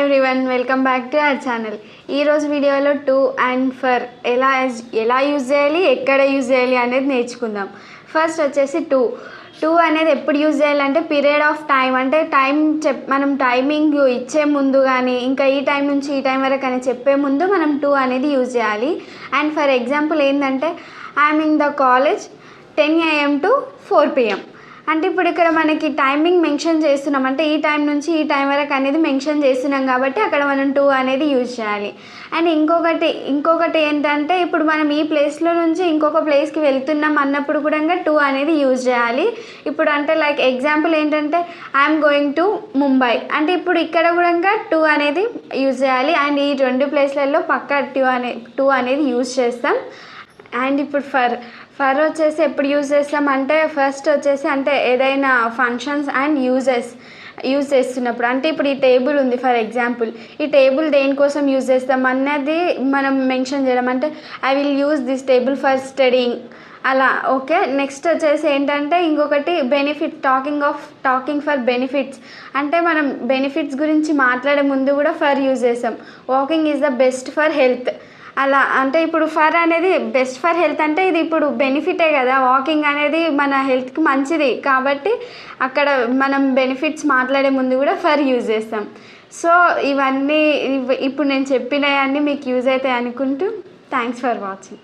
Everyone, welcome back to our channel. ఈరోజు వీడియోలో to and for ఎలా యూజ్ చేయాలి, ఎక్కడ యూజ్ చేయాలి అనేది నేర్చుకుందాం. ఫస్ట్ వచ్చేసి టు అనేది ఎప్పుడు యూజ్ చేయాలంటే పీరియడ్ ఆఫ్ టైం, అంటే మనం టైమింగ్ ఇచ్చే ముందు కానీ ఇంకా ఈ టైం నుంచి ఈ టైం వరకు అని చెప్పే ముందు మనం టు అనేది యూజ్ చేయాలి. అండ్ ఫర్ ఎగ్జాంపుల్ ఏంటంటే I'm in the college 10 AM to 4 PM. అంటే ఇప్పుడు ఇక్కడ మనకి టైమింగ్ మెన్షన్ చేస్తున్నాం, అంటే ఈ టైం నుంచి ఈ టైం వరకు అనేది మెన్షన్ చేస్తున్నాం కాబట్టి అక్కడ మనం టు అనేది యూజ్ చేయాలి. అండ్ ఇంకొకటి ఏంటంటే ఇప్పుడు మనం ఈ ప్లేస్లో నుంచి ఇంకొక ప్లేస్కి వెళ్తున్నాం అన్నప్పుడు కూడా టు అనేది యూజ్ చేయాలి. ఇప్పుడు అంటే లైక్ ఎగ్జాంపుల్ ఏంటంటే ఐఎమ్ గోయింగ్ టు ముంబై, అంటే ఇప్పుడు ఇక్కడ కూడా టు అనేది యూజ్ చేయాలి. అండ్ ఈ రెండు ప్లేస్లలో పక్కా టు అనేది యూజ్ చేస్తాం. అండ్ ఇప్పుడు ఫర్ వచ్చేసి ఎప్పుడు యూజ్ చేస్తాం అంటే ఫస్ట్ వచ్చేసి అంటే ఏదైనా ఫంక్షన్స్ అండ్ యూజ్ చేస్తున్నప్పుడు, అంటే ఇప్పుడు ఈ టేబుల్ ఉంది ఫర్ ఎగ్జాంపుల్, ఈ టేబుల్ దేనికోసం యూజ్ చేస్తాం అన్నది మనం మెన్షన్ చేయడం, అంటే I will use this table for studying అలా. ఓకే, నెక్స్ట్ వచ్చేసి ఏంటంటే ఇంకొకటి టాకింగ్ ఫర్ బెనిఫిట్స్, అంటే మనం బెనిఫిట్స్ గురించి మాట్లాడే ముందు కూడా ఫర్ యూజ్ చేస్తాం. Walking is the best for health అలా. అంటే ఇప్పుడు ఫర్ అనేది బెస్ట్ ఫర్ హెల్త్, అంటే ఇది ఇప్పుడు బెనిఫిటే కదా, వాకింగ్ అనేది మన హెల్త్కి మంచిది కాబట్టి అక్కడ మనం బెనిఫిట్స్ మాట్లాడే ముందు కూడా ఫర్ యూజ్ చేస్తాం. సో ఇవన్నీ ఇప్పుడు నేను చెప్పినవన్నీ మీకు యూజ్ అవుతాయి అనుకుంటూ థ్యాంక్స్ ఫర్ వాచింగ్.